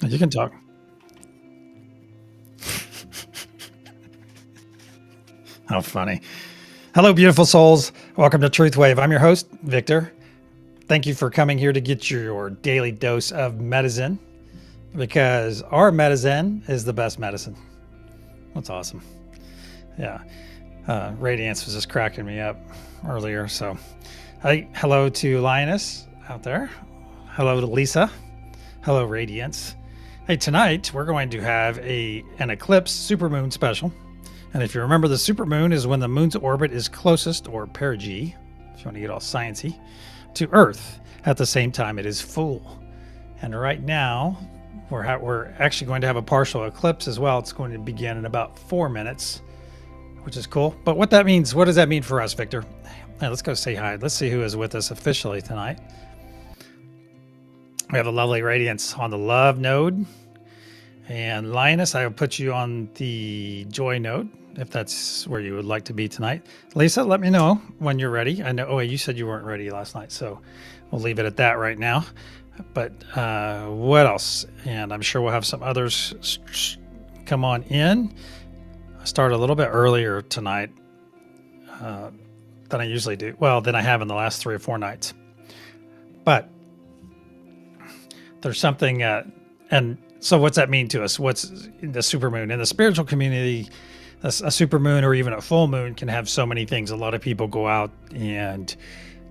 You can talk. How funny. Hello, beautiful souls. Welcome to TruthWave. I'm your host, Victor. Thank you for coming here to get your daily dose of medicine, because our medicine is the best medicine. That's awesome. Yeah. Radiance was just cracking me up earlier. So, hello to Lioness out there. Hello to Lisa. Hello, Radiance. Hey, tonight we're going to have an eclipse supermoon special. And if you remember, the supermoon is when the moon's orbit is closest, or perigee, if you want to get all sciencey, to Earth. At the same time, it is full. And right now, we're actually going to have a partial eclipse as well. It's going to begin in about 4 minutes, which is cool. But what does that mean for us, Victor? Hey, let's go say hi. Let's see who is with us officially tonight. We have a lovely Radiance on the love node. And Lioness, I will put you on the joy node, if that's where you would like to be tonight. Lisa, let me know when you're ready. I know, you said you weren't ready last night, so we'll leave it at that right now. But what else? And I'm sure we'll have some others come on in. I started a little bit earlier tonight than I usually do. Well, than I have in the last 3 or 4 nights. But there's something, and so what's that mean to us? What's the supermoon? In the spiritual community, a supermoon or even a full moon can have so many things. A lot of people go out and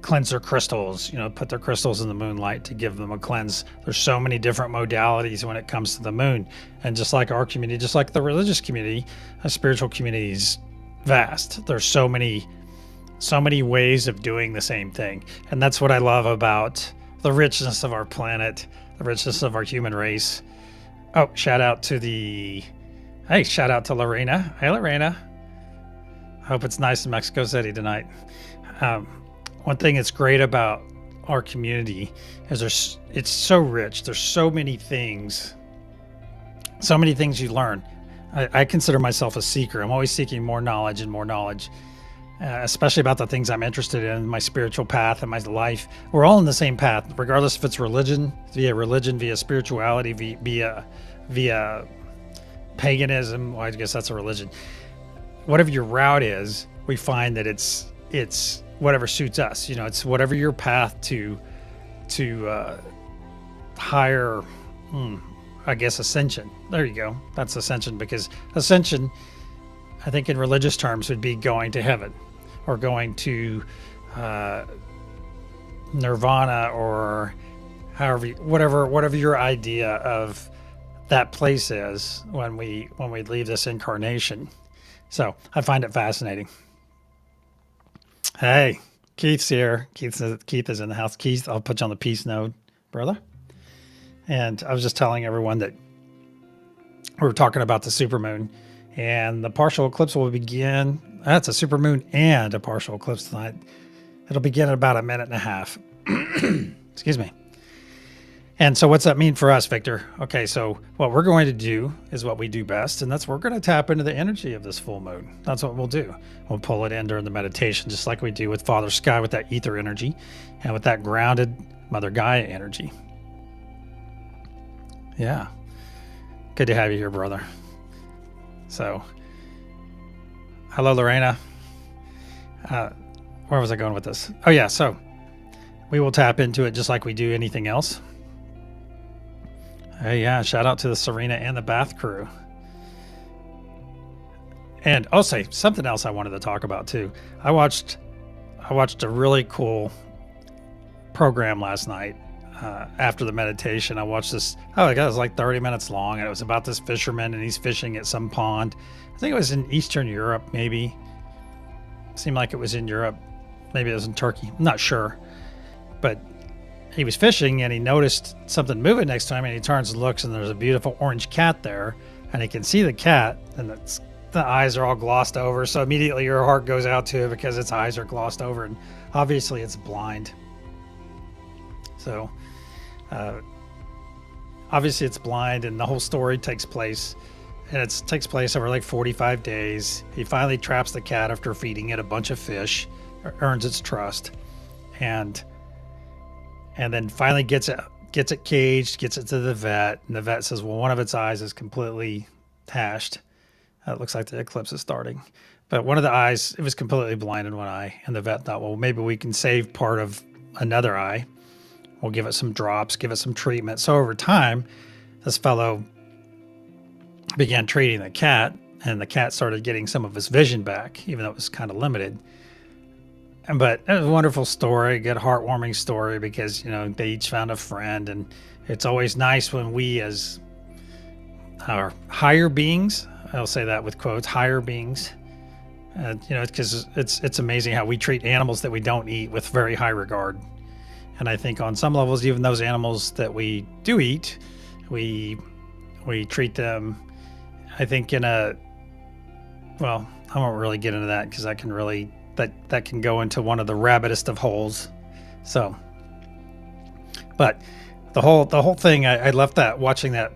cleanse their crystals, put their crystals in the moonlight to give them a cleanse. There's so many different modalities when it comes to the moon. And just like our community, just like the religious community, a spiritual community is vast. There's so many ways of doing the same thing. And that's what I love about the richness of our planet, the richness of our human race. Oh, shout out to Lorena. Hey, Lorena. I hope it's nice in Mexico City tonight. One thing that's great about our community is it's so rich. There's so many things you learn. I consider myself a seeker. I'm always seeking more knowledge and more knowledge, especially about the things I'm interested in, my spiritual path and my life. We're all in the same path, regardless if it's religion, via spirituality, via paganism. Well, I guess that's a religion. Whatever your route is, we find that it's whatever suits us. It's whatever your path to higher, I guess, ascension. There you go. That's ascension, because ascension, I think in religious terms, would be going to heaven or going to nirvana, or whatever your idea of that place is when we leave this incarnation. So I find it fascinating. Hey, Keith's here. Keith is in the house. Keith, I'll put you on the peace node, brother. And I was just telling everyone that we were talking about the supermoon, and the partial eclipse will begin. That's a supermoon and a partial eclipse tonight. It'll begin in about 1.5 minutes. Excuse me. And so what's that mean for us, Victor? Okay, so what we're going to do is what we do best, and that's we're going to tap into the energy of this full moon. That's what we'll do. We'll pull it in during the meditation, just like we do with Father Sky, with that ether energy, and with that grounded Mother Gaia energy. Yeah. Good to have you here, brother. So, hello, Lorena. Where was I going with this? Oh, yeah, so we will tap into it just like we do anything else. Hey, yeah, shout out to the Serena and the Bath crew. And I'll say something else I wanted to talk about too. I watched a really cool program last night after the meditation. I watched this. Oh, it was like 30 minutes long, and it was about this fisherman, and he's fishing at some pond. I think it was in Eastern Europe, maybe. It seemed like it was in Europe. Maybe it was in Turkey. I'm not sure, but he was fishing, and he noticed something moving next to him, and he turns and looks, and there's a beautiful orange cat there, and he can see the cat, and the eyes are all glossed over. So immediately your heart goes out to it because its eyes are glossed over, and obviously it's blind. So obviously it's blind, and the whole story takes place, and it takes place over like 45 days. He finally traps the cat after feeding it a bunch of fish, earns its trust, and then finally gets gets it caged, gets it to the vet, and the vet says, well, one of its eyes is completely hashed. It looks like the eclipse is starting. But one of the eyes, it was completely blind in one eye. And the vet thought, well, maybe we can save part of another eye. We'll give it some drops, give it some treatment. So over time, this fellow began treating the cat, and the cat started getting some of his vision back, even though it was kind of limited. But it was a wonderful story, good heartwarming story, because, you know, they each found a friend. And it's always nice when we, as our higher beings, I'll say that with quotes, higher beings, you know, because it's amazing how we treat animals that we don't eat with very high regard. And I think on some levels, even those animals that we do eat, we treat them, I think, in a, well, I won't really get into that because that can really, that can go into one of the rabbitest of holes. So, but the whole thing, I left that watching the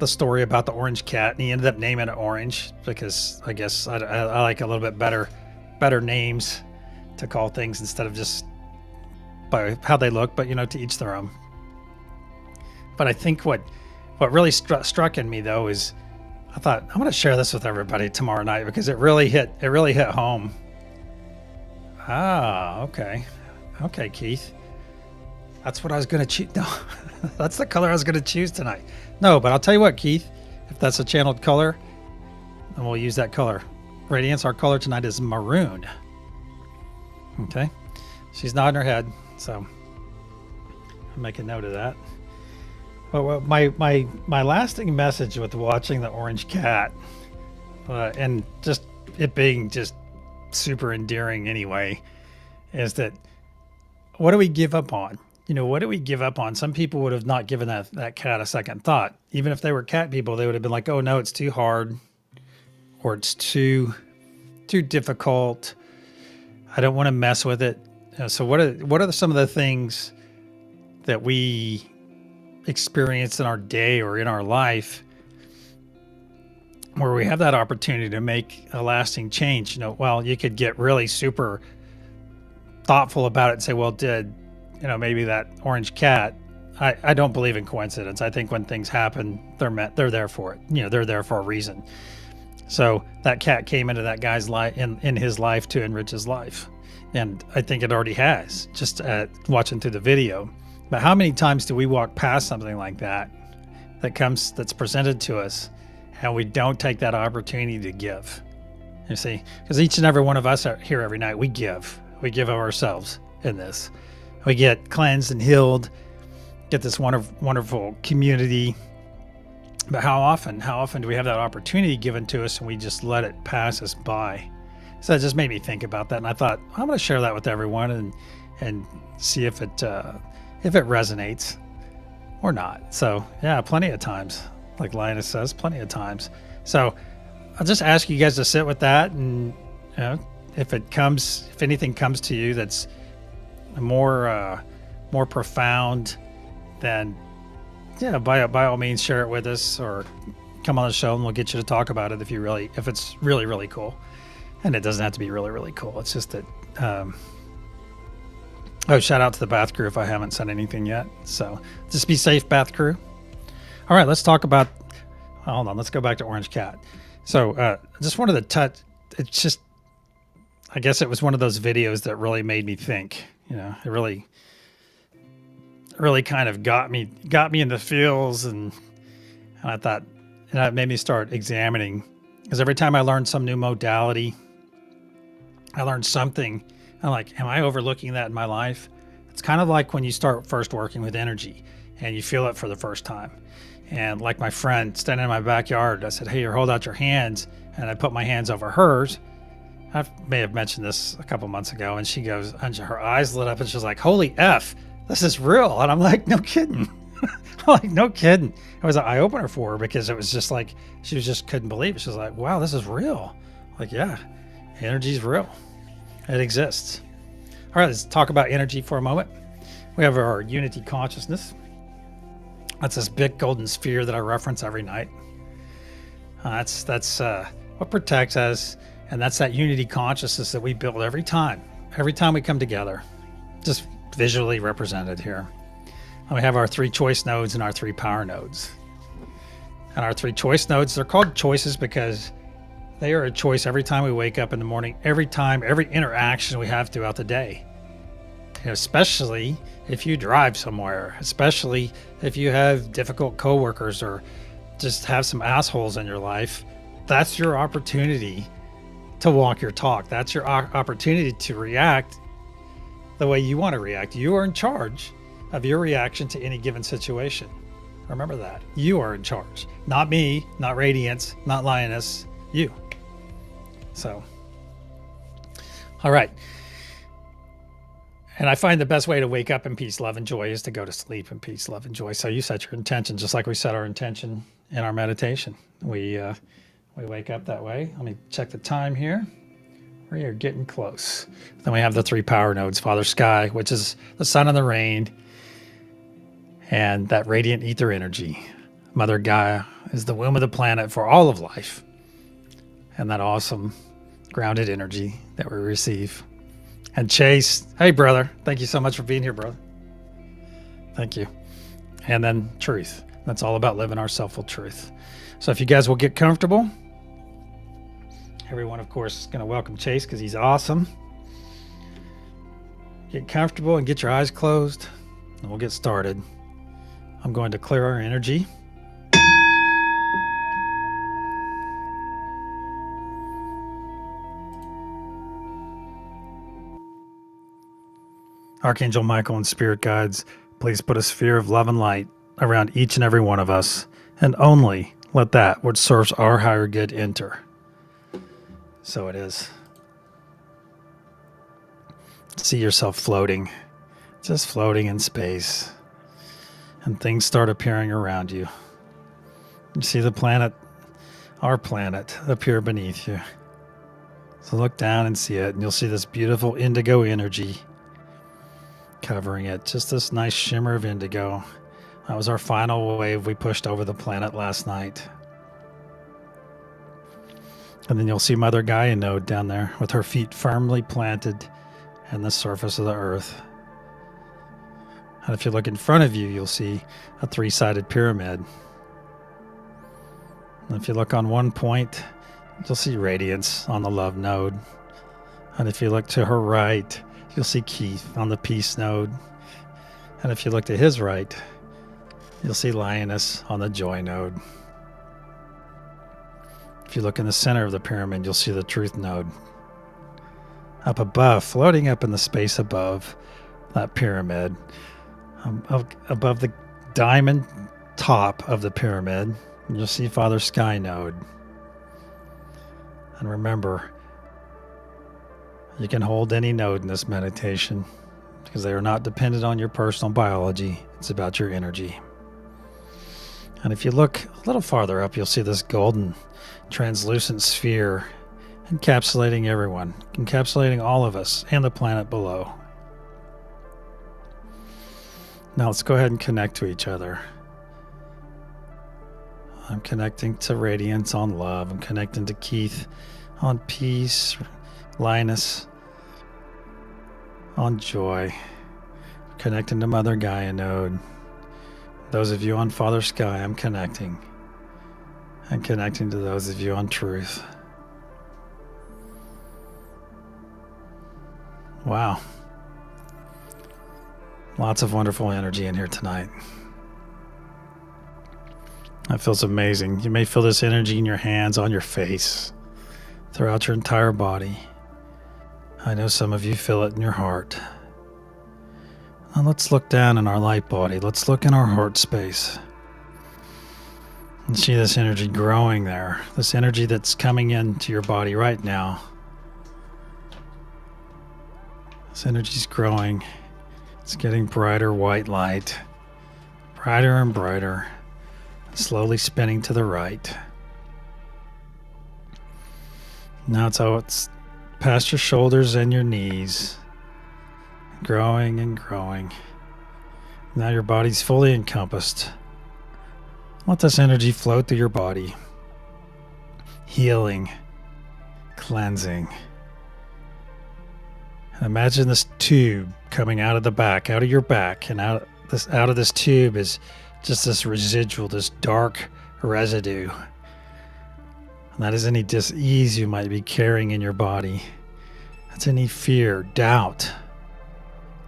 story about the orange cat, and he ended up naming it Orange because I guess I like a little bit better names to call things instead of just by how they look, but, you know, to each their own. But I think what really struck in me though is I thought I'm going to share this with everybody tomorrow night because it really hit home. Ah, okay, Keith. That's what I was going to choose. No, that's the color I was going to choose tonight. No, but I'll tell you what, Keith, if that's a channeled color, then we'll use that color. Radiance, our color tonight is maroon. Okay. She's nodding her head, so I'll make a note of that. But my lasting message with watching the orange cat, and just it being just super endearing anyway, is that what do we give up on? You know, what do we give up on? Some people would have not given that cat a second thought. Even if they were cat people, they would have been like, oh no, it's too hard, or it's too difficult. I don't want to mess with it. So what are some of the things that we experience in our day or in our life where we have that opportunity to make a lasting change? You know, well, you could get really super thoughtful about it and say, well, maybe that orange cat, I don't believe in coincidence. I think when things happen, they're there for it. You know, they're there for a reason. So that cat came into that guy's life, in his life, to enrich his life. And I think it already has, just watching through the video. But how many times do we walk past something like that's presented to us, and we don't take that opportunity to give? You see, because each and every one of us are here every night. We give of ourselves in this. We get cleansed and healed, get this wonderful community. But how often do we have that opportunity given to us and we just let it pass us by? So it just made me think about that, and I thought I'm going to share that with everyone and see if it resonates or not. So yeah, plenty of times, like Linus says, plenty of times. So I'll just ask you guys to sit with that, and you know, if anything comes to you that's more profound, then yeah, by all means, share it with us or come on the show and we'll get you to talk about it if it's really, really cool. And it doesn't have to be really, really cool. It's just that, shout out to the Bath crew if I haven't said anything yet. So just be safe, Bath crew. All right, let's talk about, hold on, let's go back to Orange Cat. So I just wanted to touch, it's just, I guess it was one of those videos that really made me think, you know, it really kind of got me in the feels, and I thought, and it made me start examining, because every time I learned some new modality, I learned something. I'm like, am I overlooking that in my life? It's kind of like when you start first working with energy and you feel it for the first time. And like my friend standing in my backyard, I said, hey, hold out your hands. And I put my hands over hers. I may have mentioned this a couple months ago, and she goes, and her eyes lit up and she's like, holy F, this is real. And I'm like, no kidding. I'm like, no kidding. It was an eye opener for her, because it was just like, she just couldn't believe it. She was like, wow, this is real. Like, yeah, energy's real. It exists. All right, let's talk about energy for a moment. We have our unity consciousness. That's this big golden sphere that I reference every night. That's what protects us, and that's that unity consciousness that we build every time we come together, just visually represented here. And we have our 3 choice nodes and our 3 power nodes. And our 3 choice nodes, they're called choices because they are a choice every time we wake up in the morning, every time, every interaction we have throughout the day. Especially if you drive somewhere, especially if you have difficult coworkers or just have some assholes in your life. That's your opportunity to walk your talk. That's your opportunity to react the way you want to react. You are in charge of your reaction to any given situation. Remember that. You are in charge. Not me, not Radiance, not Lioness, you. So, all right. And I find the best way to wake up in peace, love, and joy is to go to sleep in peace, love, and joy. So you set your intention just like we set our intention in our meditation. We wake up that way. Let me check the time here. We are getting close. Then we have the 3 power nodes, Father Sky, which is the sun and the rain, and that radiant ether energy. Mother Gaia is the womb of the planet for all of life, and that awesome grounded energy that we receive. And Chase, hey brother, thank you so much for being here, brother. Thank you. And then truth. That's all about living our self-will truth. So if you guys will get comfortable, everyone, of course, is going to welcome Chase because he's awesome. Get comfortable and get your eyes closed, and we'll get started. I'm going to clear our energy. Archangel Michael and spirit guides, please put a sphere of love and light around each and every one of us, and only let that which serves our higher good enter. So it is. See yourself floating, just floating in space, and things start appearing around you. You see the planet, our planet, appear beneath you. So look down and see it, and you'll see this beautiful indigo energy covering it. Just this nice shimmer of indigo. That was our final wave we pushed over the planet last night. And then you'll see Mother Gaia node down there with her feet firmly planted in the surface of the earth. And if you look in front of you, you'll see a 3-sided pyramid. And if you look on one point, you'll see radiance on the love node. And if you look to her right, you'll see Keith on the peace node. And if you look to his right, you'll see Lioness on the joy node. If you look in the center of the pyramid, you'll see the truth node. Up above, floating up in the space above that pyramid, above the diamond top of the pyramid, you'll see Father Sky node. And remember, you can hold any node in this meditation because they are not dependent on your personal biology. It's about your energy. And if you look a little farther up, you'll see this golden translucent sphere encapsulating everyone, encapsulating all of us and the planet below. Now let's go ahead and connect to each other. I'm connecting to Radiance on love. I'm connecting to Keith on peace. Linus on joy. Connecting to Mother Gaia node. Those of you on Father Sky, I'm connecting. And connecting to those of you on truth. Wow. Lots of wonderful energy in here tonight. That feels amazing. You may feel this energy in your hands, on your face, throughout your entire body. I know some of you feel it in your heart. Now let's look down in our light body. Let's look in our heart space. And see this energy growing there. This energy that's coming into your body right now. This energy's growing. It's getting brighter white light. Brighter and brighter. Slowly spinning to the right. Now it's past your shoulders and your knees. Growing and growing. Now your body's fully encompassed. Let this energy flow through your body. Healing. Cleansing. And imagine this tube coming out of the back, out of your back, and out this out of this tube is just this residual, this dark residue. And that is any dis-ease you might be carrying in your body. That's any fear, doubt,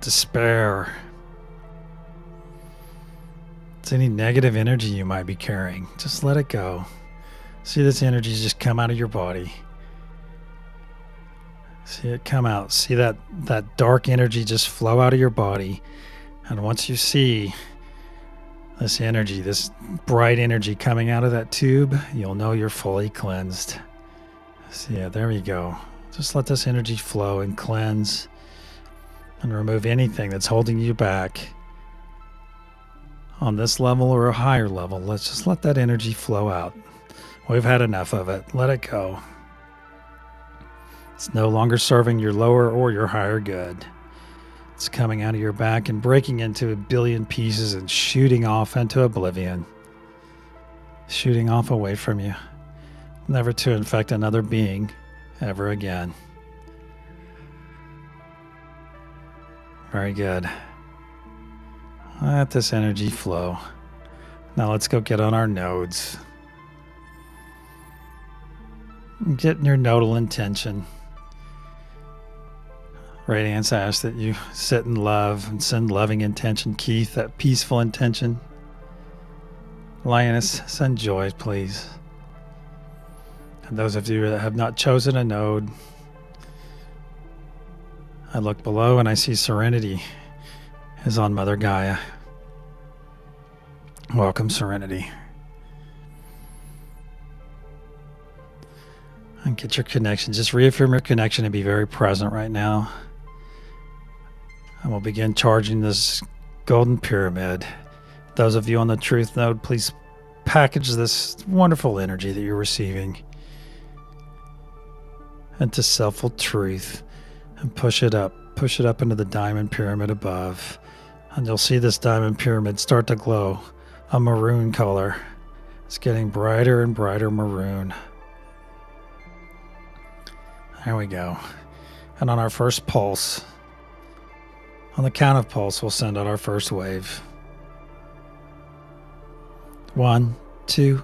despair. It's any negative energy you might be carrying. Just let it go. See this energy just come out of your body. See it come out. See that dark energy just flow out of your body. And once you see this energy, this bright energy coming out of that tube, you'll know you're fully cleansed. So yeah, there we go. Just let this energy flow and cleanse and remove anything that's holding you back on this level or a higher level. Let's just let that energy flow out. We've had enough of it. Let it go. It's no longer serving your lower or your higher good. It's coming out of your back and breaking into a billion pieces and shooting off into oblivion. Shooting off away from you. Never to infect another being ever again. Very good. Let this energy flow. Now let's go get on our nodes. Get in your nodal intention. Radiance asks that you sit in love and send loving intention. Keith, that peaceful intention. Lioness, send joy, please. And those of you that have not chosen a node, I look below and I see Serenity is on Mother Gaia. Welcome, Serenity. And get your connection. Just reaffirm your connection and be very present right now. And we'll begin charging this golden pyramid. Those of you on the truth node, please package this wonderful energy that you're receiving into selfful truth and push it up into the diamond pyramid above. And you'll see this diamond pyramid start to glow a maroon color. It's getting brighter and brighter maroon. There we go. And on our first pulse, on the count of pulse, we'll send out our first wave. 1, 2,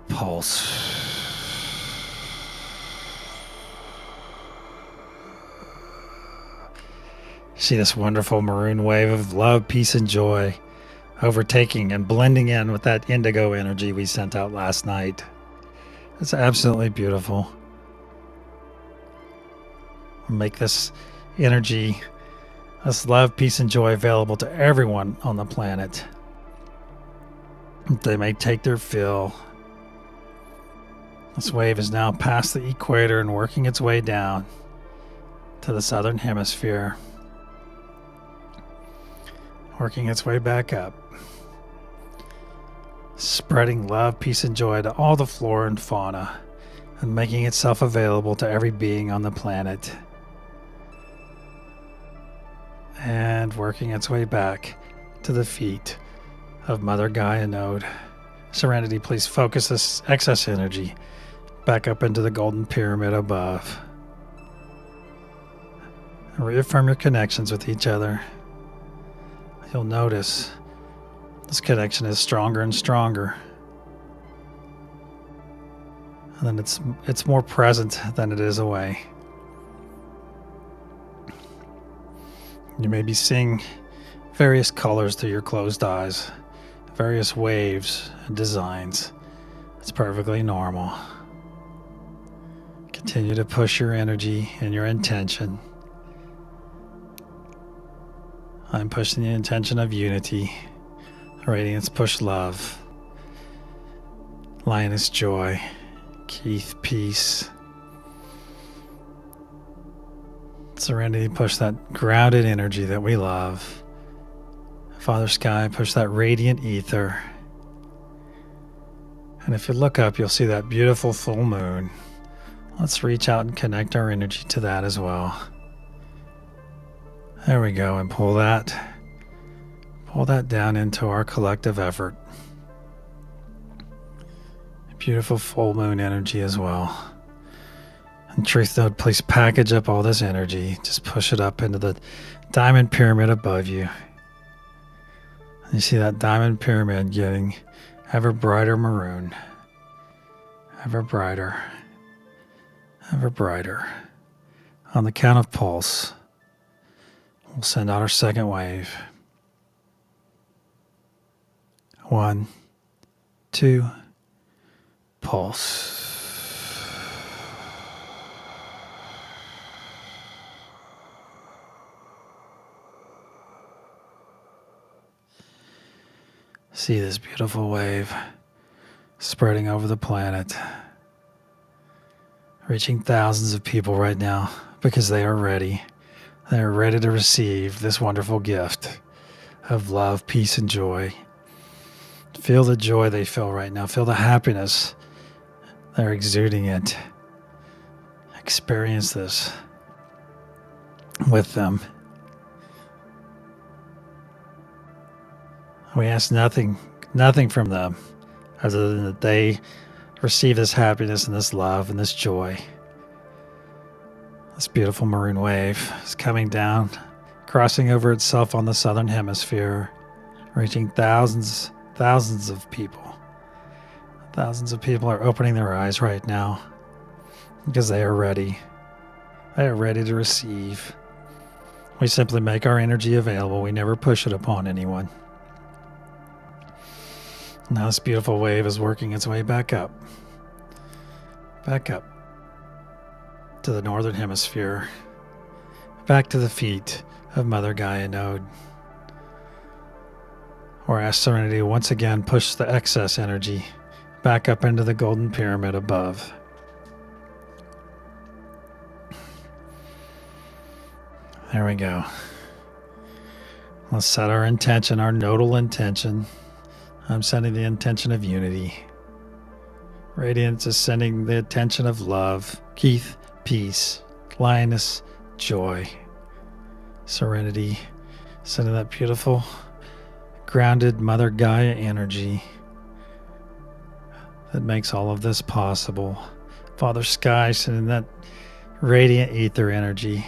pulse. See this wonderful maroon wave of love, peace, and joy overtaking and blending in with that indigo energy we sent out last night. It's absolutely beautiful. Make this energy, this love, peace, and joy available to everyone on the planet. They may take their fill. This wave is now past the equator and working its way down to the southern hemisphere. Working its way back up. Spreading love, peace, and joy to all the flora and fauna and making itself available to every being on the planet. And working its way back to the feet of Mother Gaia node. Serenity, please focus this excess energy back up into the golden pyramid above. And reaffirm your connections with each other. You'll notice this connection is stronger and stronger. And then it's more present than it is away. You may be seeing various colors through your closed eyes, various waves and designs. It's perfectly normal. Continue to push your energy and your intention. I'm pushing the intention of unity. Radiance, push love. Lioness, joy. Keith, peace. Serenity, push that grounded energy that we love. Father Sky, push that radiant ether. And if you look up, you'll see that beautiful full moon. Let's reach out and connect our energy to that as well. There we go, and pull that down into our collective effort. Beautiful full moon energy as well. And Truth Node, please package up all this energy. Just push it up into the diamond pyramid above you. You see that diamond pyramid getting ever brighter maroon, ever brighter, ever brighter. On the count of pulse, we'll send out our second wave. 1, 2, pulse. See this beautiful wave spreading over the planet, reaching thousands of people right now because they are ready. They are ready to receive this wonderful gift of love, peace, and joy. Feel the joy they feel right now. Feel the happiness. They're exuding it. Experience this with them. We ask nothing from them other than that they receive this happiness and this love and this joy. This beautiful maroon wave is coming down, crossing over itself on the southern hemisphere, reaching thousands of people. Thousands of people are opening their eyes right now because they are ready. They are ready to receive. We simply make our energy available. We never push it upon anyone. Now this beautiful wave is working its way back up to the northern hemisphere, back to the feet of Mother Gaia node, where Ash Serenity once again pushes the excess energy back up into the golden pyramid above. There we go. Let's set our intention, our nodal intention. I'm sending the intention of unity. Radiance is sending the intention of love. Keith, peace. Lioness, joy. Serenity, sending that beautiful, grounded Mother Gaia energy that makes all of this possible. Father Sky, sending that radiant ether energy.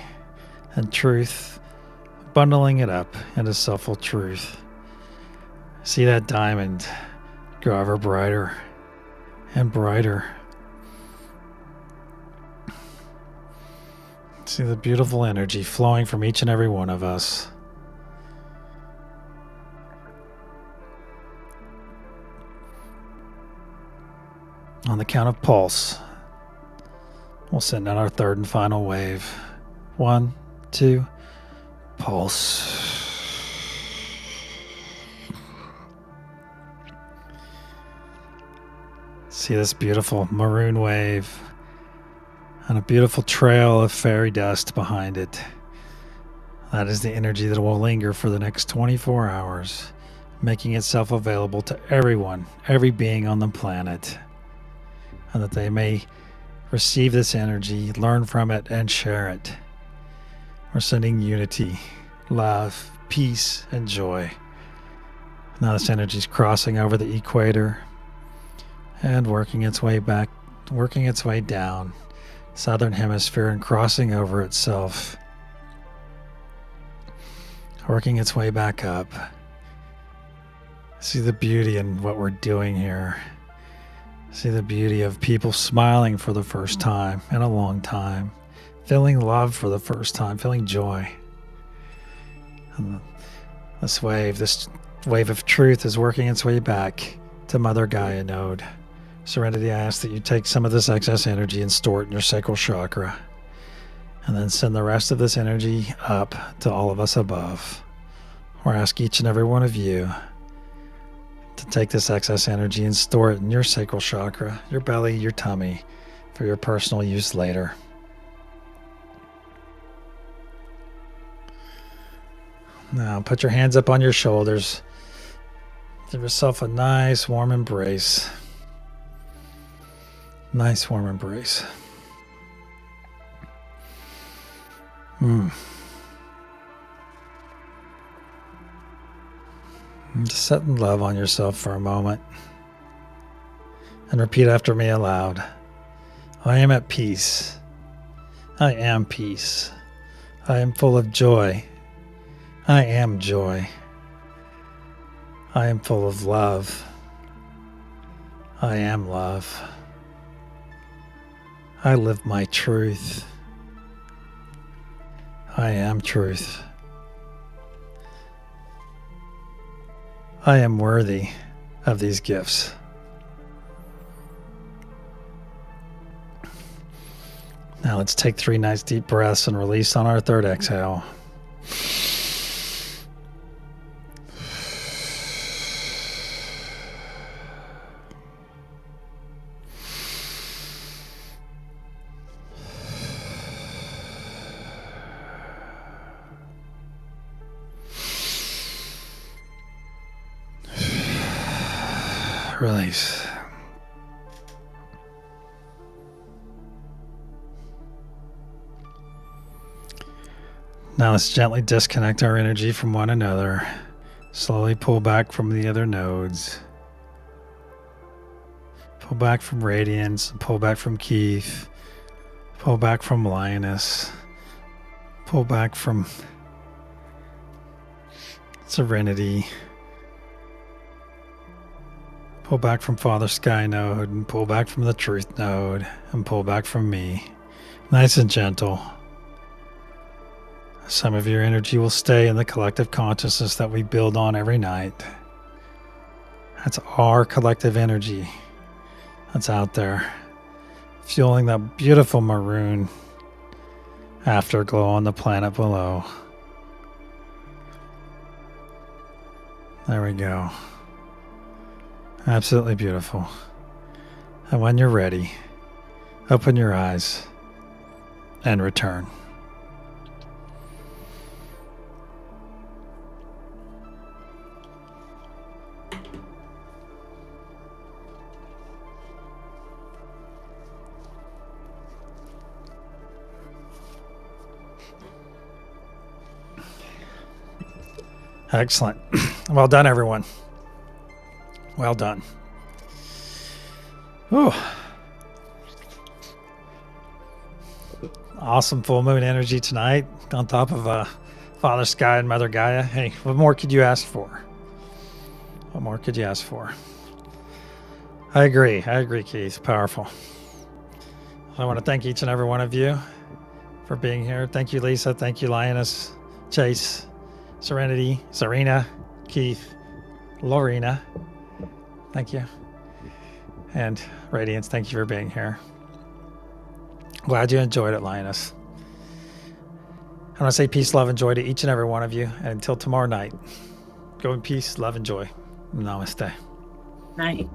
And truth, bundling it up into selfful truth. See that diamond grow ever brighter and brighter. See the beautiful energy flowing from each and every one of us. On the count of pulse, we'll send out our third and final wave. 1, 2, pulse. See this beautiful maroon wave and a beautiful trail of fairy dust behind it. That is the energy that will linger for the next 24 hours, making itself available to everyone, every being on the planet, and that they may receive this energy, learn from it, and share it. We're sending unity, love, peace, and joy. Now this energy is crossing over the equator and working its way back, working its way down southern hemisphere and crossing over itself, working its way back up. See the beauty in what we're doing here. See the beauty of people smiling for the first time in a long time, feeling love for the first time, feeling joy. And this wave of truth is working its way back to Mother Gaia node. Serenity, I ask that you take some of this excess energy and store it in your sacral chakra, and then send the rest of this energy up to all of us above. Or ask each and every one of you to take this excess energy and store it in your sacral chakra, your belly, your tummy, for your personal use later. Now put your hands up on your shoulders. Give yourself a nice warm embrace. Nice warm embrace. Just set love on yourself for a moment. And repeat after me aloud. I am at peace. I am peace. I am full of joy. I am joy. I am full of love. I am love. I live my truth. I am truth. I am worthy of these gifts. Now let's take 3 nice deep breaths and release on our 3rd exhale. Release. Now let's gently disconnect our energy from one another. Slowly pull back from the other nodes. Pull back from Radiance, pull back from Keith, pull back from Lioness, pull back from Serenity, pull back from Father Sky Node, and pull back from the Truth Node, and pull back from me. Nice and gentle. Some of your energy will stay in the collective consciousness that we build on every night. That's our collective energy that's out there, fueling that beautiful maroon afterglow on the planet below. There we go. Absolutely beautiful. And when you're ready, open your eyes and return. Excellent. Well done, everyone. Well done. Ooh. Awesome full moon energy tonight on top of Father Sky and Mother Gaia. Hey, what more could you ask for? What more could you ask for? I agree, Keith. Powerful. I want to thank each and every one of you for being here. Thank you, Lisa. Thank you, Lioness, Chase, Serenity, Serena, Keith, Lorena. Thank you. And Radiance, thank you for being here. Glad you enjoyed it, Lioness. I want to say peace, love, and joy to each and every one of you. And until tomorrow night, go in peace, love, and joy. Namaste. Night.